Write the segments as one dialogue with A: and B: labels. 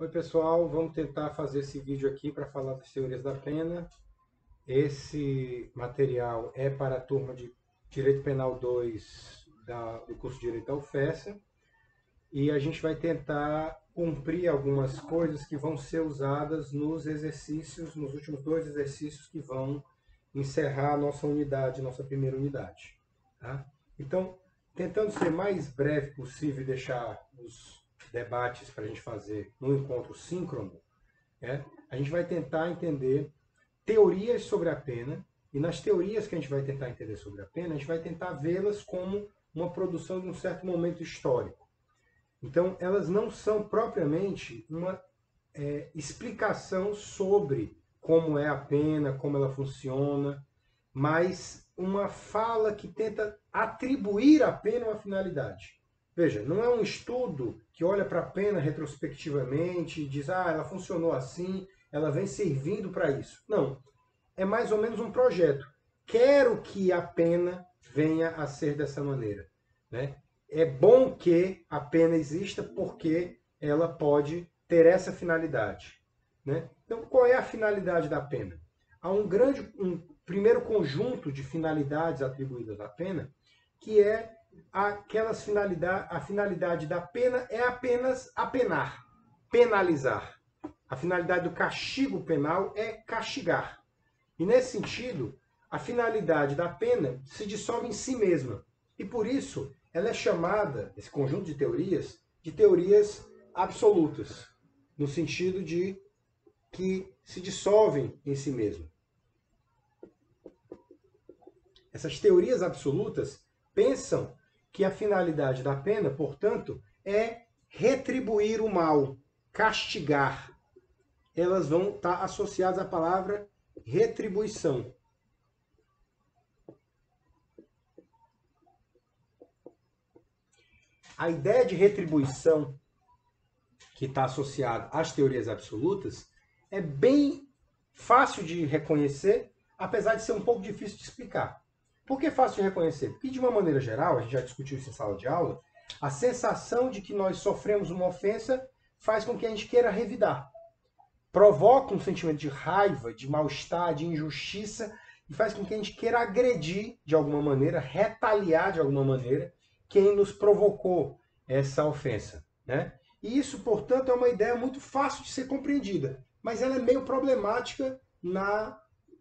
A: Oi pessoal, vamos tentar fazer esse vídeo aqui para falar das teorias da pena. Esse material é para a turma de Direito Penal 2 do curso de Direito da UFESA e a gente vai tentar cumprir algumas coisas que vão ser usadas nos exercícios, nos últimos dois exercícios que vão encerrar a nossa unidade, nossa primeira unidade. Tá? Então, tentando ser mais breve possível e deixar os debates para a gente fazer num encontro síncrono, a gente vai tentar entender teorias sobre a pena, e nas teorias que a gente vai tentar entender sobre a pena, a gente vai tentar vê-las como uma produção de um certo momento histórico. Então, elas não são propriamente uma explicação sobre como é a pena, como ela funciona, mas uma fala que tenta atribuir à pena uma finalidade. Veja, não é um estudo que olha para a pena retrospectivamente e diz, ela funcionou assim, ela vem servindo para isso. Não. É mais ou menos um projeto. Quero que a pena venha a ser dessa maneira. Né? É bom que a pena exista porque ela pode ter essa finalidade. Né? Então, qual é a finalidade da pena? Há um primeiro conjunto de finalidades atribuídas à pena, que é a finalidade da pena é apenas apenar, penalizar. A finalidade do castigo penal é castigar. E nesse sentido, a finalidade da pena se dissolve em si mesma. E por isso, ela é chamada, esse conjunto de teorias absolutas, no sentido de que se dissolvem em si mesmo. Essas teorias absolutas pensam que a finalidade da pena, portanto, é retribuir o mal, castigar. Elas vão estar associadas à palavra retribuição. A ideia de retribuição que está associada às teorias absolutas é bem fácil de reconhecer, apesar de ser um pouco difícil de explicar. Por que é fácil de reconhecer? Porque, de uma maneira geral, a gente já discutiu isso em sala de aula, a sensação de que nós sofremos uma ofensa faz com que a gente queira revidar. Provoca um sentimento de raiva, de mal-estar, de injustiça, e faz com que a gente queira agredir de alguma maneira, retaliar de alguma maneira, quem nos provocou essa ofensa. Né? E isso, portanto, é uma ideia muito fácil de ser compreendida, mas ela é meio problemática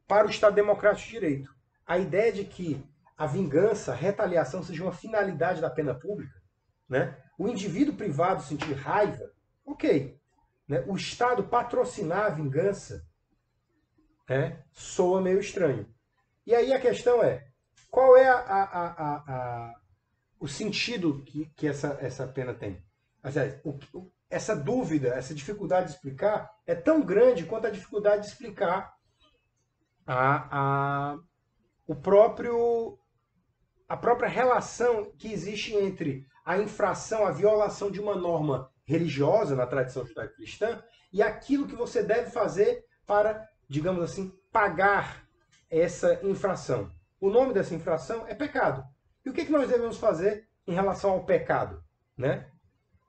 A: para o Estado Democrático de Direito. A ideia de que a vingança, a retaliação seja uma finalidade da pena pública, né? O indivíduo privado sentir raiva, ok. Né? O Estado patrocinar a vingança soa meio estranho. E aí a questão é, qual é o sentido que essa pena tem? Essa dúvida, essa dificuldade de explicar é tão grande quanto a dificuldade de explicar a própria relação que existe entre a infração, a violação de uma norma religiosa na tradição judaico-cristã e aquilo que você deve fazer para, digamos assim, pagar essa infração. O nome dessa infração é pecado. E o que nós devemos fazer em relação ao pecado? Né?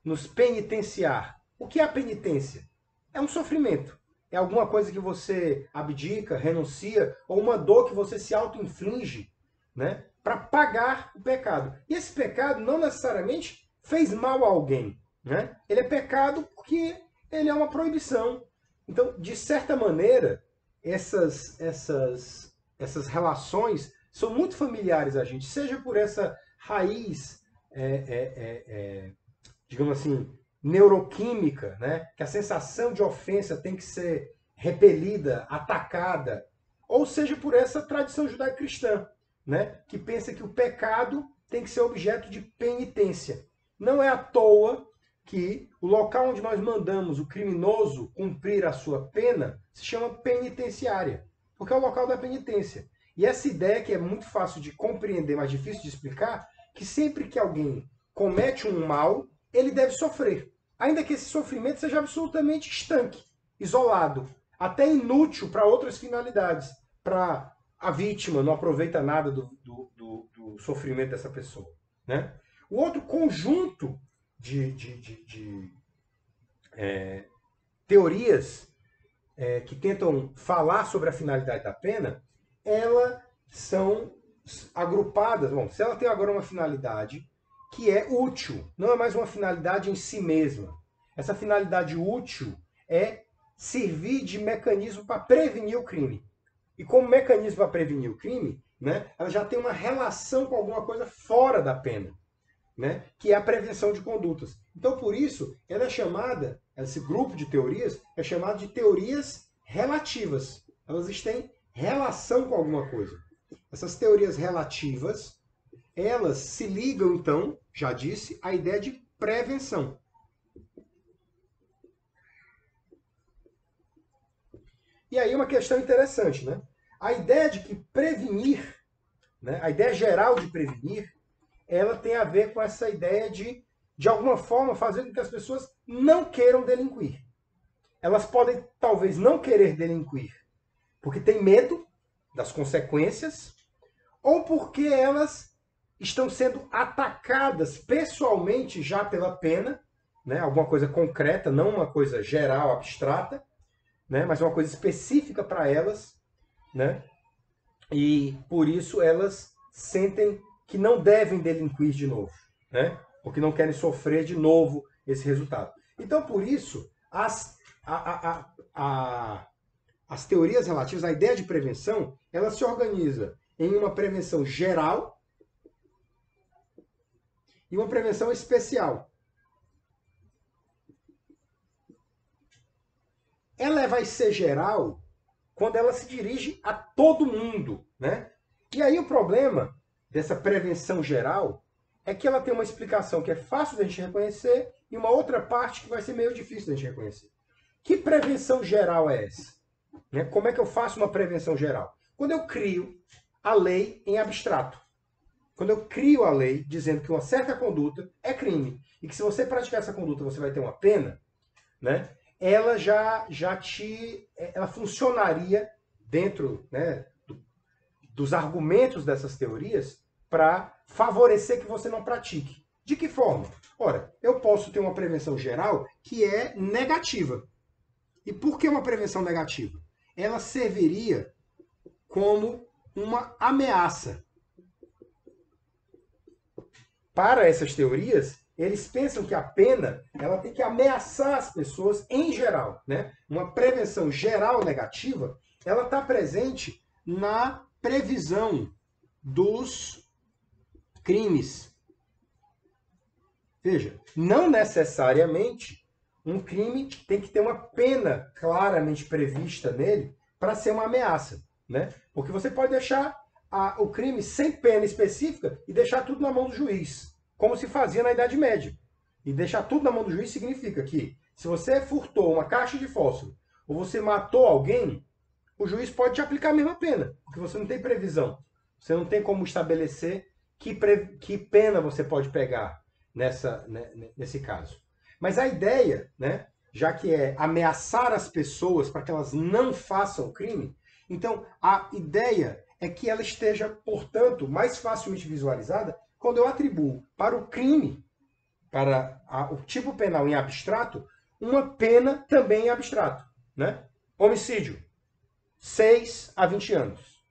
A: Nos penitenciar. O que é a penitência? É um sofrimento. É alguma coisa que você abdica, renuncia, ou uma dor que você se auto-inflige, né, para pagar o pecado. E esse pecado não necessariamente fez mal a alguém. Né? Ele é pecado porque ele é uma proibição. Então, de certa maneira, essas relações são muito familiares a gente, seja por essa raiz, digamos assim, neuroquímica, né? Que a sensação de ofensa tem que ser repelida, atacada, ou seja por essa tradição judaico-cristã, né? Que pensa que o pecado tem que ser objeto de penitência. Não é à toa que o local onde nós mandamos o criminoso cumprir a sua pena se chama penitenciária, porque é o local da penitência. E essa ideia, que é muito fácil de compreender, mas difícil de explicar, que sempre que alguém comete um mal, ele deve sofrer. Ainda que esse sofrimento seja absolutamente estanque, isolado, até inútil para outras finalidades. Para a vítima não aproveita nada do sofrimento dessa pessoa. Né? O outro conjunto de teorias que tentam falar sobre a finalidade da pena, elas são agrupadas. Bom, se ela tem agora uma finalidade que é útil, não é mais uma finalidade em si mesma. Essa finalidade útil é servir de mecanismo para prevenir o crime. E como mecanismo para prevenir o crime, né, ela já tem uma relação com alguma coisa fora da pena, né, que é a prevenção de condutas. Então, por isso, ela é chamada, esse grupo de teorias, é chamado de teorias relativas. Elas têm relação com alguma coisa. Essas teorias relativas, elas se ligam, então, já disse, à ideia de prevenção. E aí uma questão interessante, né? A ideia de que prevenir, né, a ideia geral de prevenir, ela tem a ver com essa ideia de alguma forma, fazer com que as pessoas não queiram delinquir. Elas podem, talvez, não querer delinquir porque tem medo das consequências, ou porque elas estão sendo atacadas pessoalmente já pela pena, né, alguma coisa concreta, não uma coisa geral, abstrata, né, mas uma coisa específica para elas, né, e por isso elas sentem que não devem delinquir de novo, né, porque não querem sofrer de novo esse resultado. Então, por isso, as teorias relativas à ideia de prevenção, ela se organiza em uma prevenção geral e uma prevenção especial. Ela vai ser geral quando ela se dirige a todo mundo, né? E aí o problema dessa prevenção geral é que ela tem uma explicação que é fácil da gente reconhecer e uma outra parte que vai ser meio difícil da gente reconhecer. Que prevenção geral é essa? Como é que eu faço uma prevenção geral? Quando eu crio a lei em abstrato. Quando eu crio a lei dizendo que uma certa conduta é crime e que se você praticar essa conduta você vai ter uma pena, né? Ela ela funcionaria dentro, né, dos argumentos dessas teorias para favorecer que você não pratique. De que forma? Ora, eu posso ter uma prevenção geral que é negativa. E por que uma prevenção negativa? Ela serviria como uma ameaça. Para essas teorias, eles pensam que a pena ela tem que ameaçar as pessoas em geral, né? Uma prevenção geral negativa, ela está presente na previsão dos crimes. Veja, não necessariamente um crime tem que ter uma pena claramente prevista nele para ser uma ameaça, né? Porque você pode deixar o crime sem pena específica e deixar tudo na mão do juiz, como se fazia na Idade Média. E deixar tudo na mão do juiz significa que se você furtou uma caixa de fósforo ou você matou alguém, o juiz pode te aplicar a mesma pena, porque você não tem previsão. Você não tem como estabelecer que pena você pode pegar nesse caso. Mas a ideia, né, já que é ameaçar as pessoas para que elas não façam crime, então a ideia é que ela esteja, portanto, mais facilmente visualizada quando eu atribuo para o crime, para o tipo penal em abstrato, uma pena também em abstrato. Né? Homicídio, 6 a 20 anos.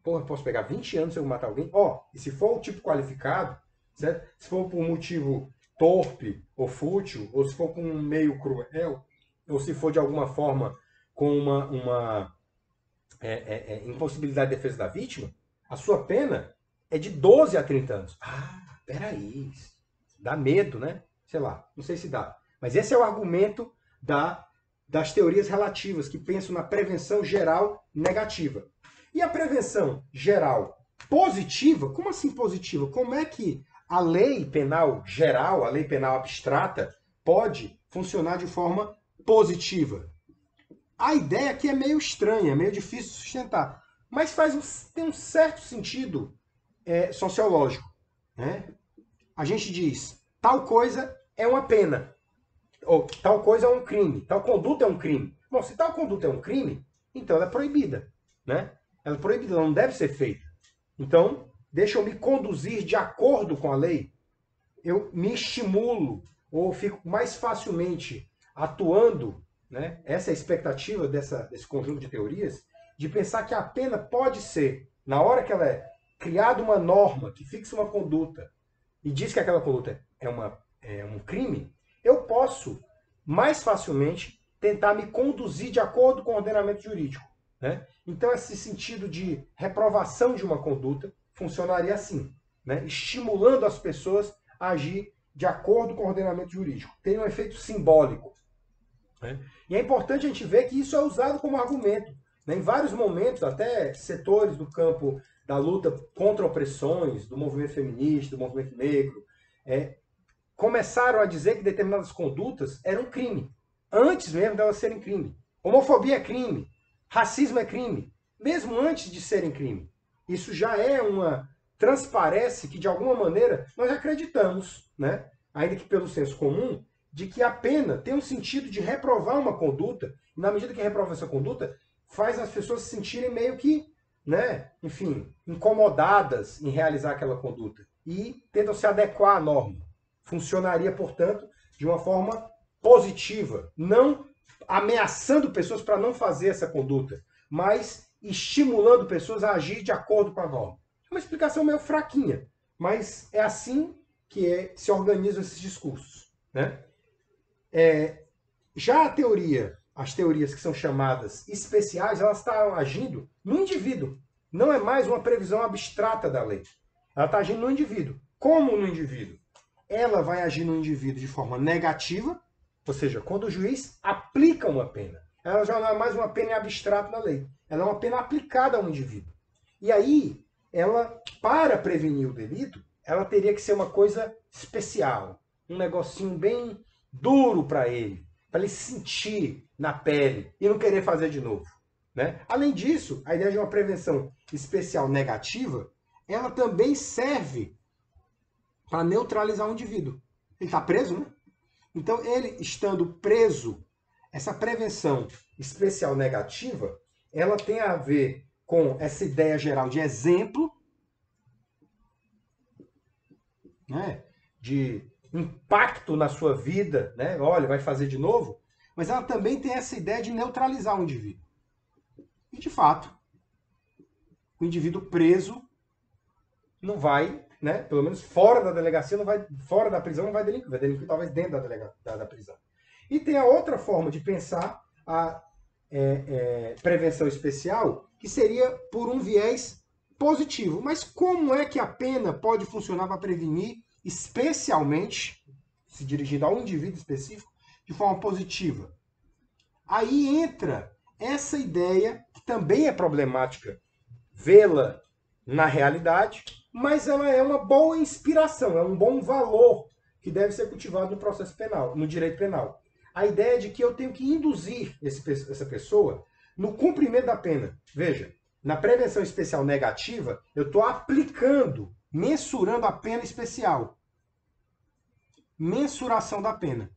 A: Porra, posso pegar 20 anos se eu matar alguém? E se for o tipo qualificado, certo? Se for por um motivo torpe ou fútil, ou se for com um meio cruel, ou se for de alguma forma com uma impossibilidade de defesa da vítima, a sua pena é de 12 a 30 anos. Peraí, dá medo, né? Sei lá, não sei se dá. Mas esse é o argumento das teorias relativas, que pensam na prevenção geral negativa. E a prevenção geral positiva? Como assim positiva? Como é que a lei penal geral, a lei penal abstrata, pode funcionar de forma positiva? A ideia aqui é meio estranha, meio difícil de sustentar, mas tem um certo sentido sociológico. Né? A gente diz, tal coisa é uma pena, ou tal coisa é um crime, tal conduta é um crime. Bom, se tal conduta é um crime, então ela é proibida. Né? Ela é proibida, ela não deve ser feita. Então, deixa eu me conduzir de acordo com a lei, eu me estimulo, ou fico mais facilmente atuando né? Essa é a expectativa desse conjunto de teorias, de pensar que a pena pode ser, na hora que ela é criada uma norma que fixa uma conduta e diz que aquela conduta é um crime, eu posso mais facilmente tentar me conduzir de acordo com o ordenamento jurídico, né? Então, esse sentido de reprovação de uma conduta funcionaria assim, né? Estimulando as pessoas a agir de acordo com o ordenamento jurídico. Tem um efeito simbólico, né? E é importante a gente ver que isso é usado como argumento, né? Em vários momentos, até setores do campo da luta contra opressões, do movimento feminista, do movimento negro, começaram a dizer que determinadas condutas eram crime, antes mesmo delas serem crime. Homofobia é crime, racismo é crime, mesmo antes de serem crime. Isso já é transparece que, de alguma maneira, nós acreditamos, né? Ainda que pelo senso comum, de que a pena tem um sentido de reprovar uma conduta, e na medida que reprova essa conduta, faz as pessoas se sentirem meio que, né, enfim, incomodadas em realizar aquela conduta. E tentam se adequar à norma. Funcionaria, portanto, de uma forma positiva, não ameaçando pessoas para não fazer essa conduta, mas estimulando pessoas a agir de acordo com a norma. É uma explicação meio fraquinha, mas é assim que se organizam esses discursos, né? Já as teorias que são chamadas especiais, elas estão agindo no indivíduo. Não é mais uma previsão abstrata da lei. Ela está agindo no indivíduo. Como no indivíduo? Ela vai agir no indivíduo de forma negativa, ou seja, quando o juiz aplica uma pena. Ela já não é mais uma pena abstrata da lei. Ela é uma pena aplicada ao indivíduo. E aí, ela, para prevenir o delito, ela teria que ser uma coisa especial. Um negocinho bem duro para ele sentir na pele e não querer fazer de novo, né? Além disso, a ideia de uma prevenção especial negativa, ela também serve para neutralizar o indivíduo. Ele está preso, né? Então, ele estando preso, essa prevenção especial negativa, ela tem a ver com essa ideia geral de exemplo, né? De impacto na sua vida, né? Olha, vai fazer de novo. Mas ela também tem essa ideia de neutralizar o indivíduo. E, de fato, o indivíduo preso não vai, né? Pelo menos fora da delegacia, não vai, fora da prisão, não vai delinquir talvez dentro da prisão. E tem a outra forma de pensar a prevenção especial, que seria por um viés positivo. Mas como é que a pena pode funcionar para prevenir, especialmente, se dirigindo a um indivíduo específico, de forma positiva? Aí entra essa ideia, que também é problemática vê-la na realidade, mas ela é uma boa inspiração, é um bom valor que deve ser cultivado no processo penal, no direito penal. A ideia de que eu tenho que induzir essa pessoa no cumprimento da pena. Veja, na prevenção especial negativa, eu estou aplicando, mensurando a pena especial. Mensuração da pena.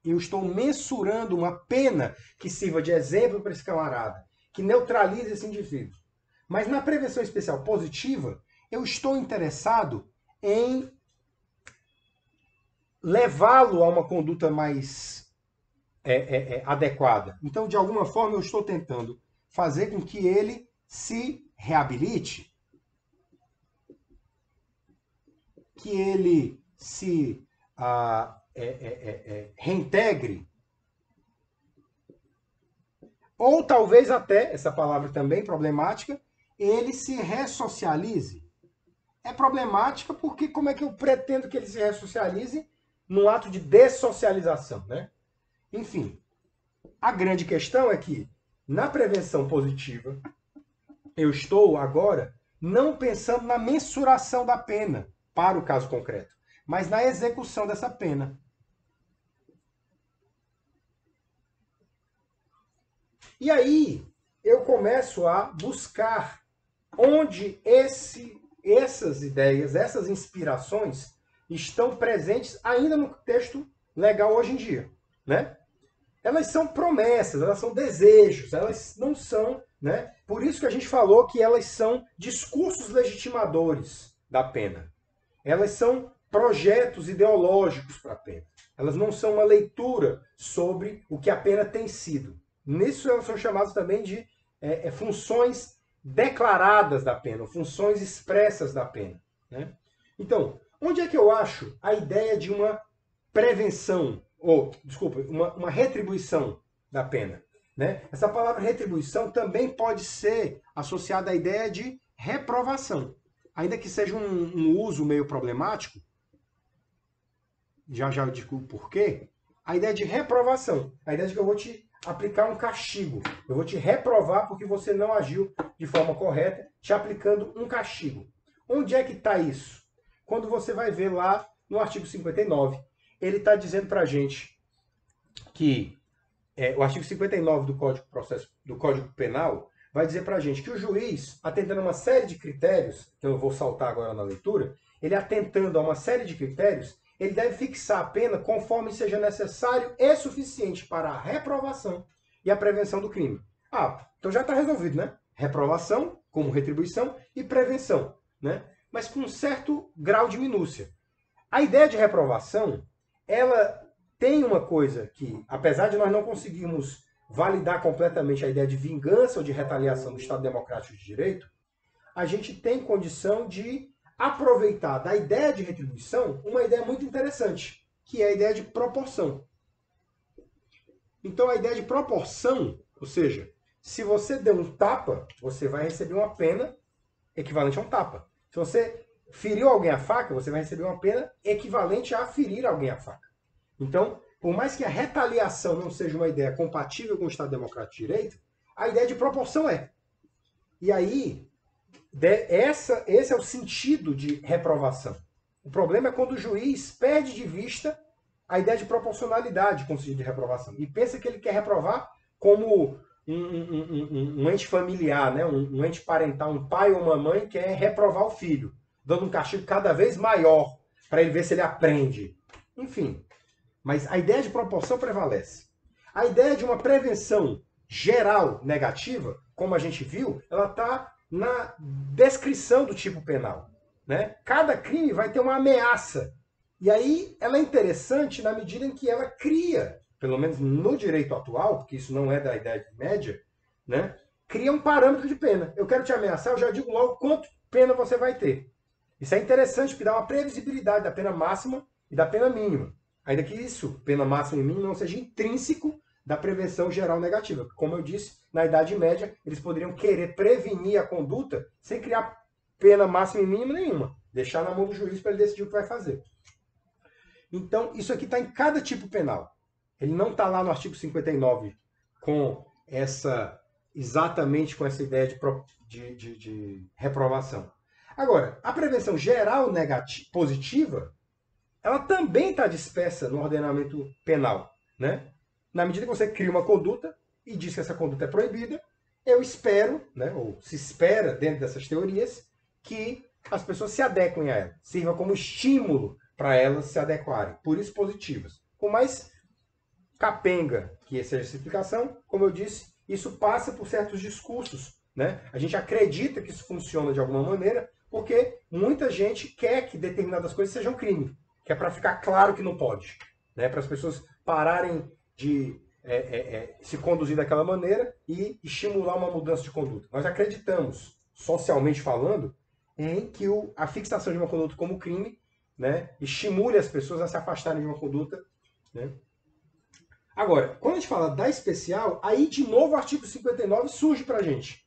A: Eu estou mensurando uma pena que sirva de exemplo para esse camarada, que neutralize esse indivíduo. Mas na prevenção especial positiva, eu estou interessado em levá-lo a uma conduta mais adequada. Então, de alguma forma, eu estou tentando fazer com que ele se reabilite, que ele se reintegre, ou talvez até, essa palavra também problemática, ele se ressocialize. É problemática porque como é que eu pretendo que ele se ressocialize num ato de dessocialização, né? Enfim, a grande questão é que na prevenção positiva, eu estou agora não pensando na mensuração da pena para o caso concreto, mas na execução dessa pena. E aí eu começo a buscar onde essas ideias, essas inspirações estão presentes ainda no texto legal hoje em dia, né? Elas são promessas, elas são desejos, elas não são, né? Por isso que a gente falou que elas são discursos legitimadores da pena. Elas são projetos ideológicos para a pena. Elas não são uma leitura sobre o que a pena tem sido. Nisso elas são chamadas também de funções declaradas da pena, funções expressas da pena. Né? Então, onde é que eu acho a ideia de uma prevenção, uma retribuição da pena? Né? Essa palavra retribuição também pode ser associada à ideia de reprovação. Ainda que seja um uso meio problemático, já eu digo o porquê, a ideia de reprovação, a ideia de que eu vou te aplicar um castigo, eu vou te reprovar porque você não agiu de forma correta, te aplicando um castigo. Onde é que está isso? Quando você vai ver lá no artigo 59, ele está dizendo para a gente que o artigo 59 do Código Penal vai dizer para a gente que o juiz, atentando a uma série de critérios, que eu vou saltar agora na leitura, ele atentando a uma série de critérios, ele deve fixar a pena conforme seja necessário e suficiente para a reprovação e a prevenção do crime. Então já está resolvido, né? Reprovação como retribuição e prevenção, né? Mas com um certo grau de minúcia. A ideia de reprovação, ela tem uma coisa que, apesar de nós não conseguirmos validar completamente a ideia de vingança ou de retaliação do Estado Democrático de Direito, a gente tem condição de aproveitar da ideia de retribuição uma ideia muito interessante, que é a ideia de proporção. Então a ideia de proporção, ou seja, se você der um tapa, você vai receber uma pena equivalente a um tapa. Se você feriu alguém a faca, você vai receber uma pena equivalente a ferir alguém a faca. Então, por mais que a retaliação não seja uma ideia compatível com o Estado Democrático de Direito, a ideia de proporção é. E aí, esse é o sentido de reprovação. O problema é quando o juiz perde de vista a ideia de proporcionalidade com o sentido de reprovação. E pensa que ele quer reprovar como um ente familiar, né? um ente parental, um pai ou uma mãe quer reprovar o filho, dando um castigo cada vez maior para ele ver se ele aprende. Enfim, mas a ideia de proporção prevalece. A ideia de uma prevenção geral negativa, como a gente viu, ela está na descrição do tipo penal. Né? Cada crime vai ter uma ameaça. E aí ela é interessante na medida em que ela cria, pelo menos no direito atual, porque isso não é da Idade Média, né? Cria um parâmetro de pena. Eu quero te ameaçar, eu já digo logo quanto pena você vai ter. Isso é interessante porque dá uma previsibilidade da pena máxima e da pena mínima. Ainda que isso, pena máxima e mínima, não seja intrínseco da prevenção geral negativa. Como eu disse, na Idade Média, eles poderiam querer prevenir a conduta sem criar pena máxima e mínima nenhuma. Deixar na mão do juiz para ele decidir o que vai fazer. Então, isso aqui está em cada tipo penal. Ele não está lá no artigo 59 exatamente com essa ideia de reprovação. Agora, a prevenção geral positiva, ela também está dispersa no ordenamento penal. Né? Na medida que você cria uma conduta e diz que essa conduta é proibida, eu espero, né, ou se espera dentro dessas teorias, que as pessoas se adequem a ela, sirva como estímulo para elas se adequarem, por isso positivas. Por mais capenga que seja essa explicação, como eu disse, isso passa por certos discursos. Né? A gente acredita que isso funciona de alguma maneira, porque muita gente quer que determinadas coisas sejam crime, que é para ficar claro que não pode, né? Para as pessoas pararem de se conduzir daquela maneira e estimular uma mudança de conduta. Nós acreditamos, socialmente falando, em que a fixação de uma conduta como crime, né, estimule as pessoas a se afastarem de uma conduta. Né? Agora, quando a gente fala da especial, aí de novo o artigo 59 surge para a gente.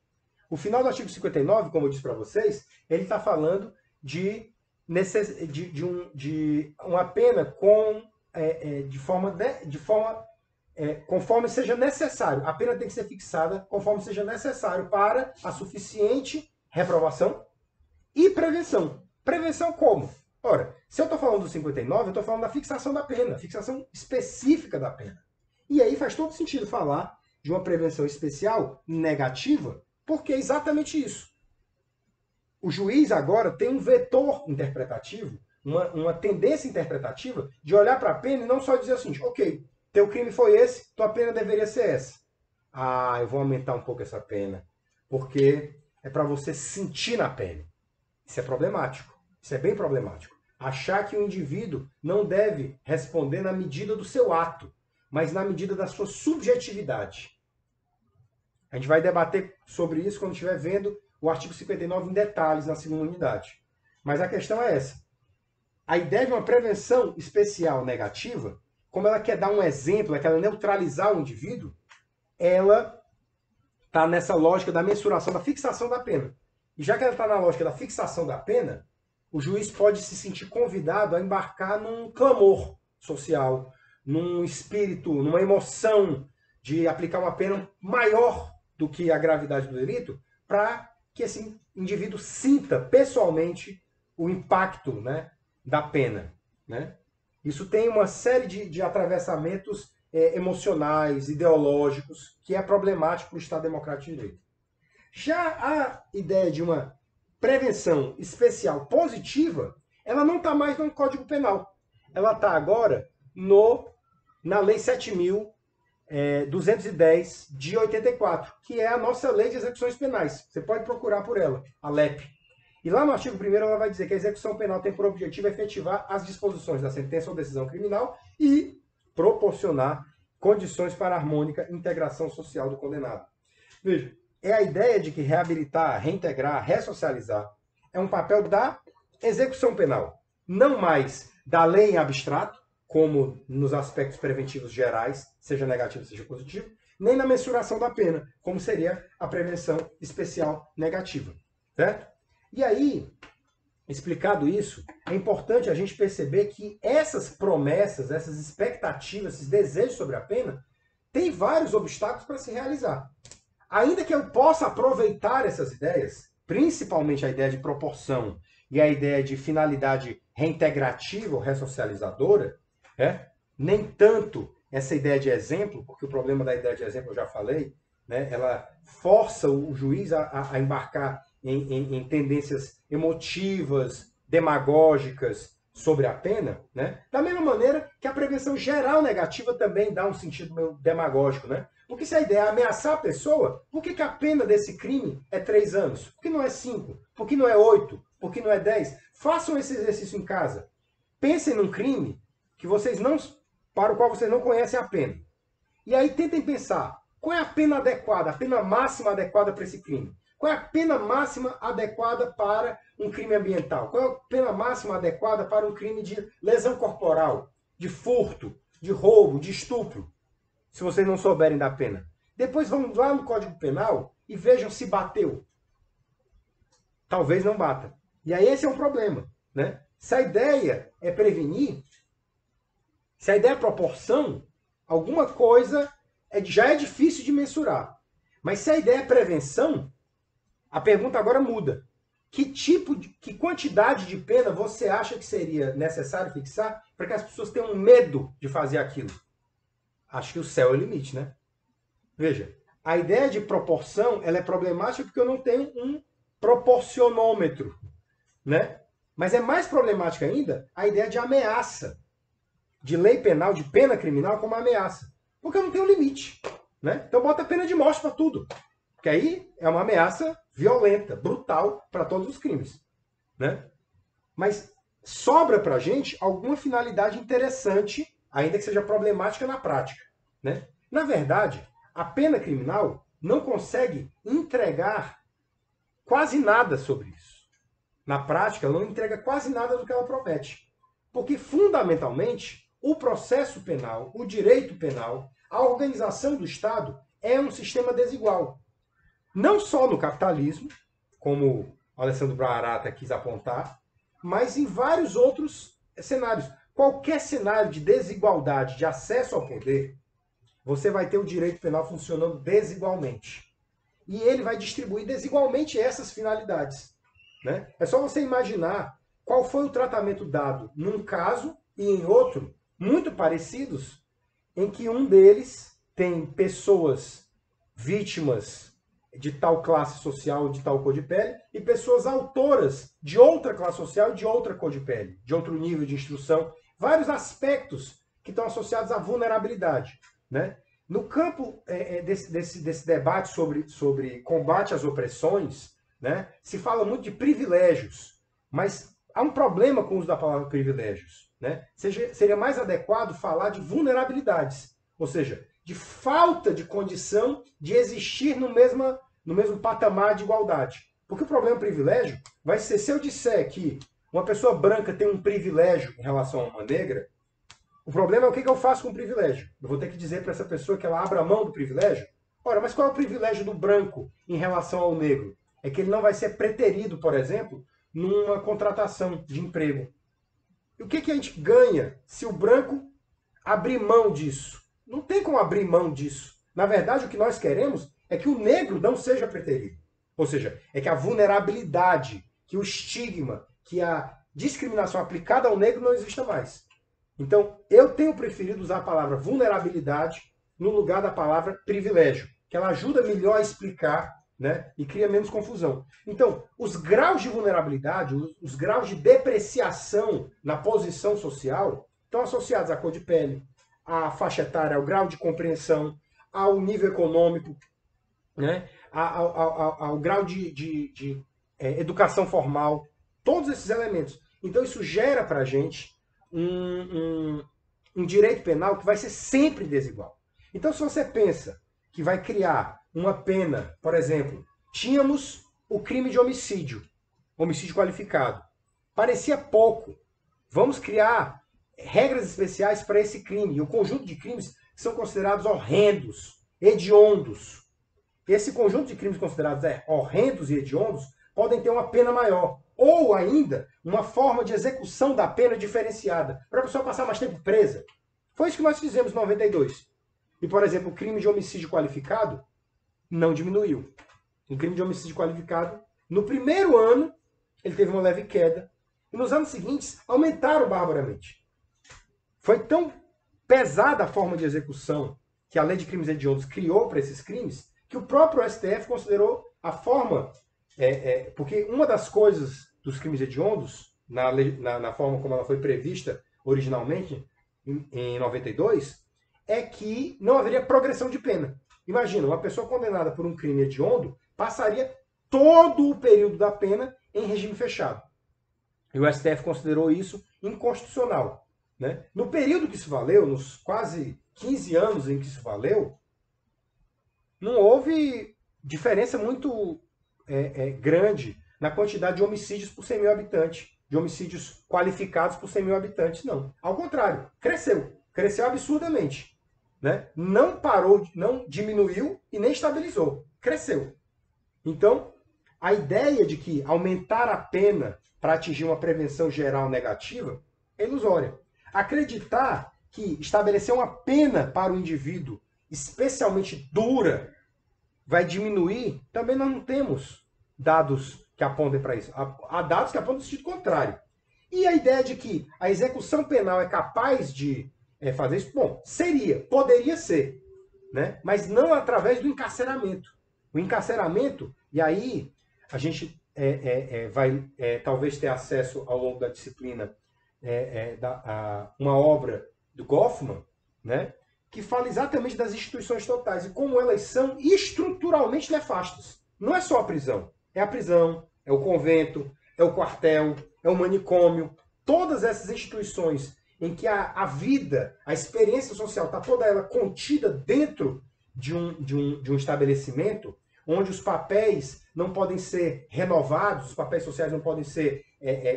A: O final do artigo 59, como eu disse para vocês, ele está falando de uma pena conforme seja necessário. A pena tem que ser fixada conforme seja necessário para a suficiente reprovação e prevenção. Prevenção como? Ora, se eu estou falando do 59, eu estou falando da fixação da pena, fixação específica da pena. E aí faz todo sentido falar de uma prevenção especial negativa, porque é exatamente isso. O juiz agora tem um vetor interpretativo, uma tendência interpretativa de olhar para a pena e não só dizer assim, ok, teu crime foi esse, tua pena deveria ser essa. Eu vou aumentar um pouco essa pena, porque é para você sentir na pele. Isso é problemático. Isso é bem problemático. Achar que o indivíduo não deve responder na medida do seu ato, mas na medida da sua subjetividade. A gente vai debater sobre isso quando estiver vendo o artigo 59 em detalhes na segunda unidade. Mas a questão é essa. A ideia de uma prevenção especial negativa, como ela quer dar um exemplo, ela quer neutralizar o indivíduo, ela está nessa lógica da mensuração, da fixação da pena. E já que ela está na lógica da fixação da pena, o juiz pode se sentir convidado a embarcar num clamor social, num espírito, numa emoção de aplicar uma pena maior do que a gravidade do delito, para que esse indivíduo sinta pessoalmente o impacto, né, da pena. Né? Isso tem uma série de atravessamentos emocionais, ideológicos, que é problemático para o Estado Democrático de Direito. Já a ideia de uma prevenção especial positiva, ela não está mais no Código Penal. Ela está agora na Lei 7.210 de 84, que é a nossa Lei de Execuções Penais. Você pode procurar por ela, a LEP. E lá no artigo 1º ela vai dizer que a execução penal tem por objetivo efetivar as disposições da sentença ou decisão criminal e proporcionar condições para a harmônica integração social do condenado. Veja, é a ideia de que reabilitar, reintegrar, ressocializar é um papel da execução penal, não mais da lei em abstrato, como nos aspectos preventivos gerais, seja negativo, seja positivo, nem na mensuração da pena, como seria a prevenção especial negativa. Certo? E aí, explicado isso, é importante a gente perceber que essas promessas, essas expectativas, esses desejos sobre a pena, têm vários obstáculos para se realizar. Ainda que eu possa aproveitar essas ideias, principalmente a ideia de proporção e a ideia de finalidade reintegrativa ou ressocializadora, nem tanto essa ideia de exemplo, porque o problema da ideia de exemplo eu já falei, né, ela força o juiz a embarcar em tendências emotivas, demagógicas sobre a pena, né? Da mesma maneira que a prevenção geral negativa também dá um sentido meio demagógico, né? Porque se a ideia é ameaçar a pessoa, por que a pena desse crime é 3 anos? Por que não é 5? Por que não é 8? Por que não é 10? Façam esse exercício em casa. Pensem num crime para o qual vocês não conhecem a pena. E aí tentem pensar, qual é a pena adequada, a pena máxima adequada para esse crime? Qual é a pena máxima adequada para um crime ambiental? Qual é a pena máxima adequada para um crime de lesão corporal, de furto, de roubo, de estupro? Se vocês não souberem da pena. Depois vão lá no Código Penal e vejam se bateu. Talvez não bata. E aí esse é um problema. Né? Se a ideia é prevenir, se a ideia é proporção, alguma coisa já é difícil de mensurar. Mas se a ideia é prevenção, a pergunta agora muda. Que quantidade de pena você acha que seria necessário fixar para que as pessoas tenham medo de fazer aquilo? Acho que o céu é o limite, né? Veja, a ideia de proporção ela é problemática porque eu não tenho um proporcionômetro, né? Mas é mais problemática ainda a ideia de ameaça, de lei penal, de pena criminal como ameaça. Porque eu não tenho limite, né? Então bota a pena de morte para tudo. Porque aí é uma ameaça violenta, brutal para todos os crimes, né? Mas sobra para a gente alguma finalidade interessante, ainda que seja problemática na prática, né? Na verdade, a pena criminal não consegue entregar quase nada sobre isso. Na prática, ela não entrega quase nada do que ela promete. Porque, fundamentalmente, o processo penal, o direito penal, a organização do Estado é um sistema desigual. Não só no capitalismo, como o Alessandro Barata quis apontar, mas em vários outros cenários. Qualquer cenário de desigualdade de acesso ao poder, você vai ter o direito penal funcionando desigualmente. E ele vai distribuir desigualmente essas finalidades. Né? É só você imaginar qual foi o tratamento dado num caso e em outro, muito parecidos, em que um deles tem pessoas vítimas de tal classe social, de tal cor de pele, e pessoas autoras de outra classe social e de outra cor de pele, de outro nível de instrução, vários aspectos que estão associados à vulnerabilidade. Né? No campo desse debate sobre combate às opressões, né, se fala muito de privilégios, mas há um problema com o uso da palavra privilégios, né? Seria mais adequado falar de vulnerabilidades, ou seja, de falta de condição de existir no mesmo patamar de igualdade. Porque o problema do privilégio vai ser, se eu disser que uma pessoa branca tem um privilégio em relação a uma negra, o problema é o que eu faço com o privilégio. Eu vou ter que dizer para essa pessoa que ela abra mão do privilégio? Ora, mas qual é o privilégio do branco em relação ao negro? É que ele não vai ser preterido, por exemplo, numa contratação de emprego. E o que a gente ganha se o branco abrir mão disso? Não tem como abrir mão disso. Na verdade, o que nós queremos é que o negro não seja preterido. Ou seja, é que a vulnerabilidade, que o estigma, que a discriminação aplicada ao negro não exista mais. Então, eu tenho preferido usar a palavra vulnerabilidade no lugar da palavra privilégio, que ela ajuda melhor a explicar, né, e cria menos confusão. Então, os graus de vulnerabilidade, os graus de depreciação na posição social estão associados à cor de pele, à faixa etária, ao grau de compreensão, ao nível econômico, né, ao grau de educação formal, todos esses elementos. Então, isso gera para a gente um direito penal que vai ser sempre desigual. Então, se você pensa que vai criar uma pena, por exemplo, tínhamos o crime de homicídio qualificado. Parecia pouco. Vamos criar regras especiais para esse crime e o conjunto de crimes que são considerados horrendos, hediondos. Esse conjunto de crimes considerados horrendos e hediondos podem ter uma pena maior. Ou ainda, uma forma de execução da pena diferenciada, para a pessoa passar mais tempo presa. Foi isso que nós fizemos em 92. E, por exemplo, o crime de homicídio qualificado não diminuiu. O crime de homicídio qualificado, no primeiro ano, ele teve uma leve queda. E nos anos seguintes, aumentaram barbaramente. Foi tão pesada a forma de execução que a lei de crimes hediondos criou para esses crimes, que o próprio STF considerou a forma... porque uma das coisas dos crimes hediondos, na forma como ela foi prevista originalmente, em 92, é que não haveria progressão de pena. Imagina, uma pessoa condenada por um crime hediondo passaria todo o período da pena em regime fechado. E o STF considerou isso inconstitucional. Né? No período que isso valeu, nos quase 15 anos em que isso valeu, não houve diferença muito grande na quantidade de homicídios por 100 mil habitantes, de homicídios qualificados por 100 mil habitantes, não. Ao contrário, cresceu. Cresceu absurdamente. Né? Não parou, não diminuiu e nem estabilizou. Cresceu. Então, a ideia de que aumentar a pena para atingir uma prevenção geral negativa é ilusória. Acreditar que estabelecer uma pena para o indivíduo especialmente dura vai diminuir, também nós não temos dados que apontem para isso. Há dados que apontam no sentido contrário. E a ideia de que a execução penal é capaz de fazer isso, bom, poderia ser, né? Mas não através do encarceramento. O encarceramento, e aí a gente vai talvez ter acesso ao longo da disciplina uma obra do Goffman, né? Que fala exatamente das instituições totais e como elas são estruturalmente nefastas. Não é só a prisão. É a prisão, é o convento, é o quartel, é o manicômio. Todas essas instituições em que a vida, a experiência social está toda ela contida dentro de um estabelecimento, onde os papéis não podem ser renovados, os papéis sociais não podem ser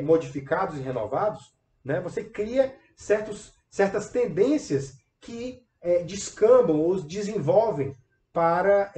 A: modificados e renovados, né? Você cria certas tendências que descambam ou desenvolvem para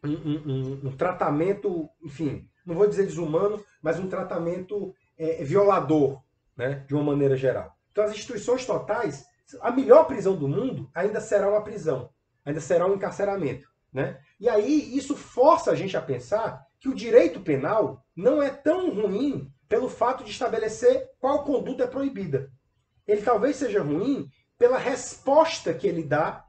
A: um tratamento, enfim, não vou dizer desumano, mas um tratamento violador, né, de uma maneira geral. Então as instituições totais, a melhor prisão do mundo ainda será uma prisão, ainda será um encarceramento. Né? E aí isso força a gente a pensar que o direito penal não é tão ruim pelo fato de estabelecer qual conduta é proibida. Ele talvez seja ruim pela resposta que ele dá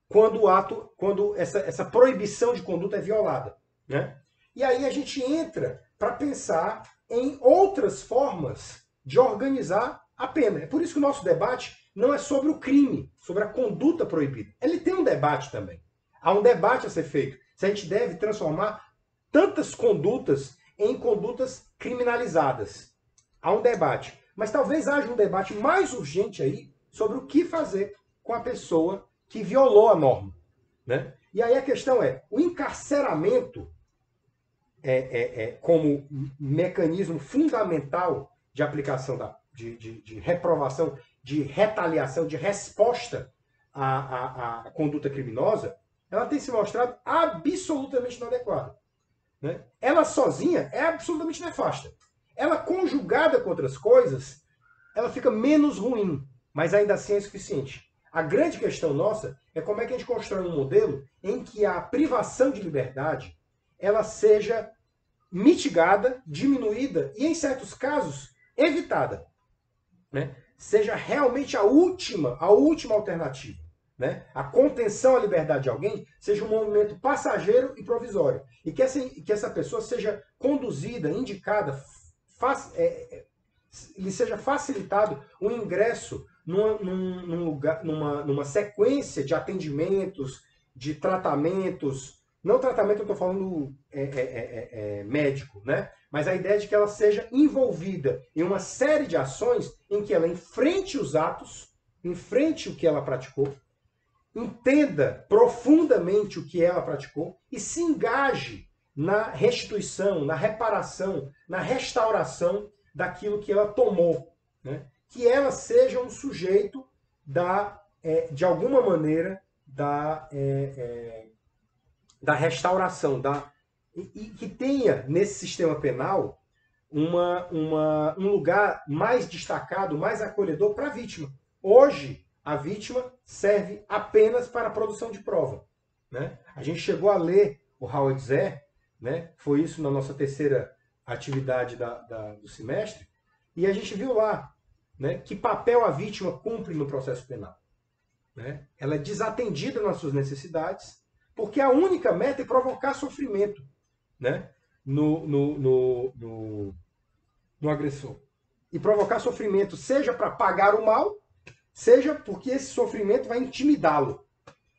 A: quando essa proibição de conduta é violada. Né? E aí a gente entra para pensar em outras formas de organizar a pena. É por isso que o nosso debate não é sobre o crime, sobre a conduta proibida. Ele tem um debate também. Há um debate a ser feito. Se a gente deve transformar tantas condutas em condutas criminalizadas. Há um debate. Mas talvez haja um debate mais urgente aí sobre o que fazer com a pessoa que violou a norma, né? E aí a questão é, o encarceramento como mecanismo fundamental de aplicação de reprovação, de retaliação, de resposta à conduta criminosa, ela tem se mostrado absolutamente inadequada, né? Ela sozinha é absolutamente nefasta. Ela conjugada com outras coisas, ela fica menos ruim, mas ainda assim é insuficiente. A grande questão nossa é como é que a gente constrói um modelo em que a privação de liberdade ela seja mitigada, diminuída e, em certos casos, evitada, né? Seja realmente a última alternativa, né? A contenção à liberdade de alguém seja um movimento passageiro e provisório. E que essa pessoa seja conduzida, indicada, lhe seja facilitado o ingresso numa sequência de atendimentos, de tratamentos. Não tratamento, eu estou falando médico, né? Mas a ideia de que ela seja envolvida em uma série de ações em que ela enfrente os atos, enfrente o que ela praticou, entenda profundamente o que ela praticou e se engaje na restituição, na reparação, na restauração daquilo que ela tomou, né? Que ela seja um sujeito de alguma maneira, da restauração, e que tenha nesse sistema penal um lugar mais destacado, mais acolhedor para a vítima. Hoje, a vítima serve apenas para a produção de prova, né? A gente chegou a ler o Howard Zerr, né? Foi isso na nossa terceira atividade do semestre, e a gente viu lá, né, que papel a vítima cumpre no processo penal, né? Ela é desatendida nas suas necessidades, porque a única meta é provocar sofrimento, né, no agressor. E provocar sofrimento seja para pagar o mal, seja porque esse sofrimento vai intimidá-lo.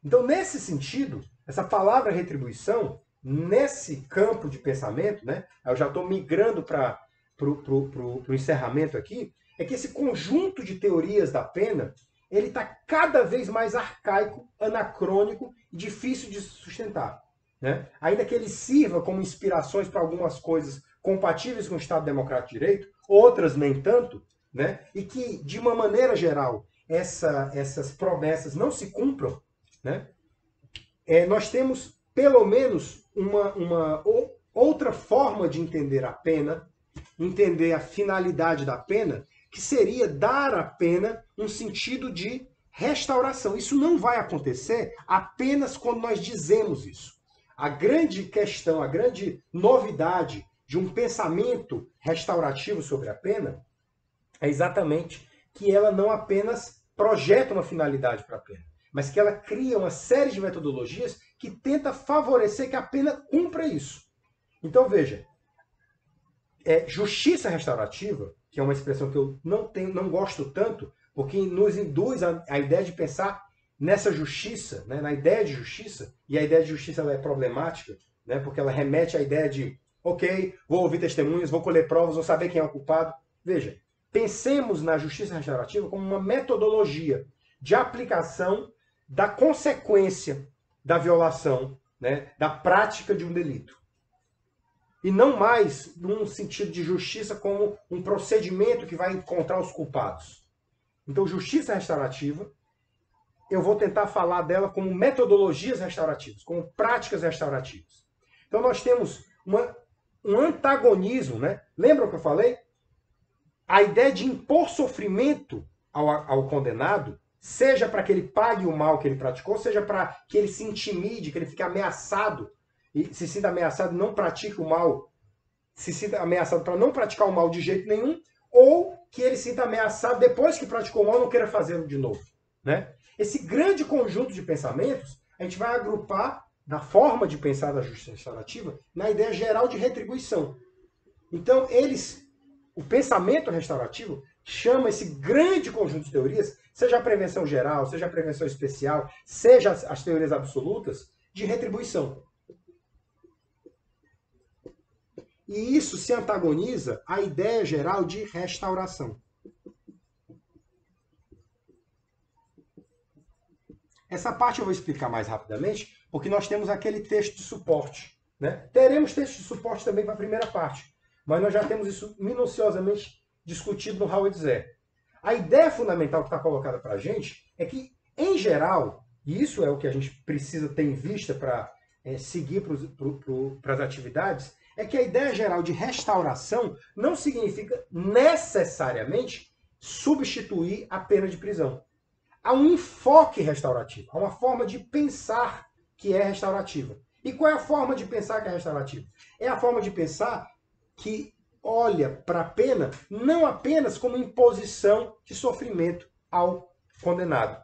A: Então, nesse sentido, essa palavra retribuição, nesse campo de pensamento, né, eu já estou migrando para o encerramento aqui, é que esse conjunto de teorias da pena ele está cada vez mais arcaico, anacrônico e difícil de sustentar, né? Ainda que ele sirva como inspirações para algumas coisas compatíveis com o Estado Democrático de Direito, outras nem tanto, né? E que, de uma maneira geral, essas promessas não se cumpram, né? Nós temos, pelo menos, uma outra forma de entender a pena, entender a finalidade da pena, que seria dar à pena um sentido de restauração. Isso não vai acontecer apenas quando nós dizemos isso. A grande questão, a grande novidade de um pensamento restaurativo sobre a pena é exatamente que ela não apenas projeta uma finalidade para a pena, mas que ela cria uma série de metodologias que tenta favorecer que a pena cumpra isso. Então, veja, justiça restaurativa, que é uma expressão que eu não gosto tanto, porque nos induz a ideia de pensar nessa justiça, né, na ideia de justiça, e a ideia de justiça ela é problemática, né, porque ela remete à ideia de, ok, vou ouvir testemunhas, vou colher provas, vou saber quem é o culpado. Veja, pensemos na justiça restaurativa como uma metodologia de aplicação da consequência da violação, né, da prática de um delito. E não mais num sentido de justiça como um procedimento que vai encontrar os culpados. Então, justiça restaurativa, eu vou tentar falar dela como metodologias restaurativas, como práticas restaurativas. Então, nós temos um antagonismo, né? Lembram que eu falei? A ideia de impor sofrimento ao condenado, seja para que ele pague o mal que ele praticou, seja para que ele se intimide, que ele fique ameaçado, e se sinta ameaçado não pratique o mal, se sinta ameaçado para não praticar o mal de jeito nenhum, ou que ele se sinta ameaçado depois que praticou o mal não queira fazê-lo de novo, né? Esse grande conjunto de pensamentos a gente vai agrupar na forma de pensar da justiça restaurativa na ideia geral de retribuição. Então, o pensamento restaurativo chama esse grande conjunto de teorias, seja a prevenção geral, seja a prevenção especial, seja as teorias absolutas, de retribuição. E isso se antagoniza à ideia geral de restauração. Essa parte eu vou explicar mais rapidamente, porque nós temos aquele texto de suporte, né? Teremos texto de suporte também para a primeira parte, mas nós já temos isso minuciosamente discutido no Howard Zé. A ideia fundamental que está colocada para a gente é que, em geral, e isso é o que a gente precisa ter em vista para seguir para as atividades, é que a ideia geral de restauração não significa necessariamente substituir a pena de prisão. Há um enfoque restaurativo, há uma forma de pensar que é restaurativa. E qual é a forma de pensar que é restaurativa? É a forma de pensar que olha para a pena não apenas como imposição de sofrimento ao condenado,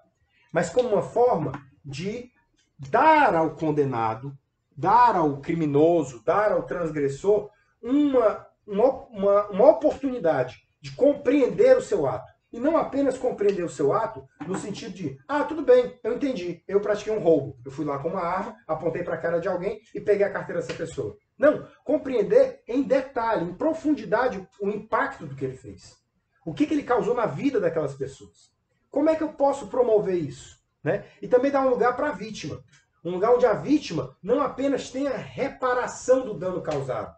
A: mas como uma forma de dar ao condenado, dar ao criminoso, dar ao transgressor uma oportunidade de compreender o seu ato. E não apenas compreender o seu ato no sentido de, tudo bem, eu entendi, eu pratiquei um roubo. Eu fui lá com uma arma, apontei para a cara de alguém e peguei a carteira dessa pessoa. Não, compreender em detalhe, em profundidade, o impacto do que ele fez. O que ele causou na vida daquelas pessoas. Como é que eu posso promover isso? Né? E também dar um lugar para a vítima. Um lugar onde a vítima não apenas tenha reparação do dano causado,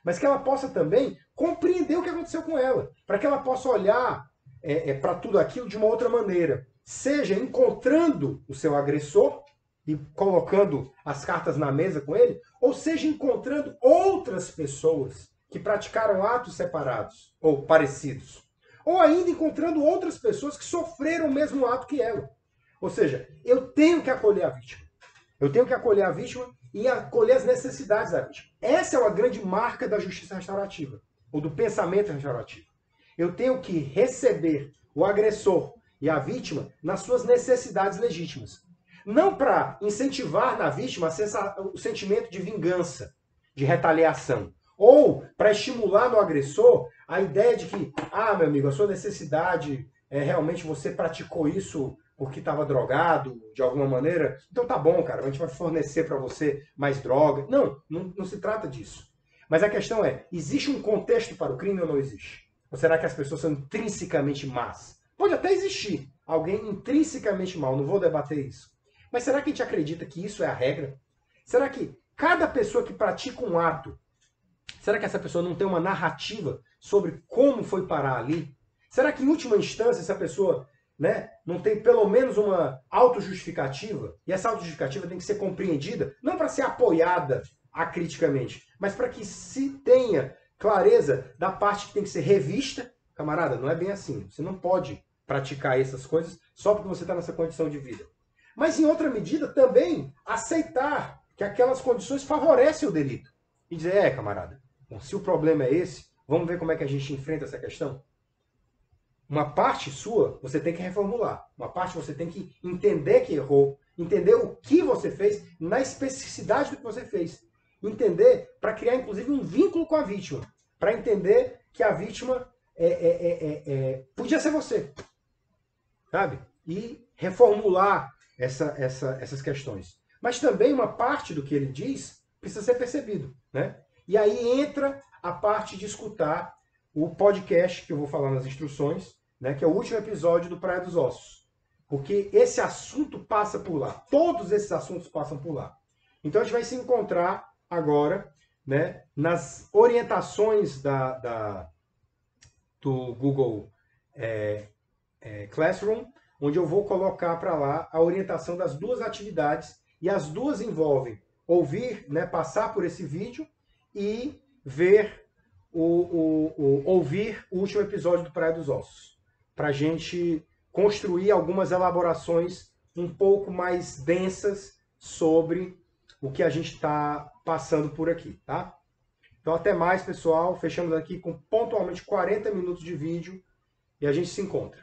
A: mas que ela possa também compreender o que aconteceu com ela. Para que ela possa olhar para tudo aquilo de uma outra maneira. Seja encontrando o seu agressor e colocando as cartas na mesa com ele, ou seja encontrando outras pessoas que praticaram atos separados ou parecidos. Ou ainda encontrando outras pessoas que sofreram o mesmo ato que ela. Ou seja, eu tenho que acolher a vítima. Eu tenho que acolher a vítima e acolher as necessidades da vítima. Essa é a grande marca da justiça restaurativa, ou do pensamento restaurativo. Eu tenho que receber o agressor e a vítima nas suas necessidades legítimas. Não para incentivar na vítima o sentimento de vingança, de retaliação. Ou para estimular no agressor a ideia de que, meu amigo, a sua necessidade realmente você praticou isso porque estava drogado, de alguma maneira. Então tá bom, cara, a gente vai fornecer para você mais droga. Não se trata disso. Mas a questão é, existe um contexto para o crime ou não existe? Ou será que as pessoas são intrinsecamente más? Pode até existir alguém intrinsecamente mal, não vou debater isso. Mas será que a gente acredita que isso é a regra? Será que cada pessoa que pratica um ato, será que essa pessoa não tem uma narrativa sobre como foi parar ali? Será que em última instância essa pessoa não tem pelo menos uma autojustificativa? E essa autojustificativa tem que ser compreendida, não para ser apoiada acriticamente, mas para que se tenha clareza da parte que tem que ser revista. Camarada, não é bem assim. Você não pode praticar essas coisas só porque você está nessa condição de vida. Mas, em outra medida, também aceitar que aquelas condições favorecem o delito. E dizer, camarada, bom, se o problema é esse, vamos ver como é que a gente enfrenta essa questão? Uma parte sua, você tem que reformular. Uma parte você tem que entender que errou, entender o que você fez na especificidade do que você fez. Entender para criar, inclusive, um vínculo com a vítima. Para entender que a vítima podia ser você. Sabe? E reformular essas questões. Mas também uma parte do que ele diz precisa ser percebido. Né? E aí entra a parte de escutar o podcast que eu vou falar nas instruções, né, que é o último episódio do Praia dos Ossos. Porque esse assunto passa por lá. Todos esses assuntos passam por lá. Então a gente vai se encontrar agora, né, nas orientações do Google Classroom, onde eu vou colocar para lá a orientação das duas atividades, e as duas envolvem ouvir, né, passar por esse vídeo e ver ouvir o último episódio do Praia dos Ossos, para a gente construir algumas elaborações um pouco mais densas sobre o que a gente está passando por aqui, tá? Então até mais, pessoal. Fechamos aqui com pontualmente 40 minutos de vídeo e a gente se encontra.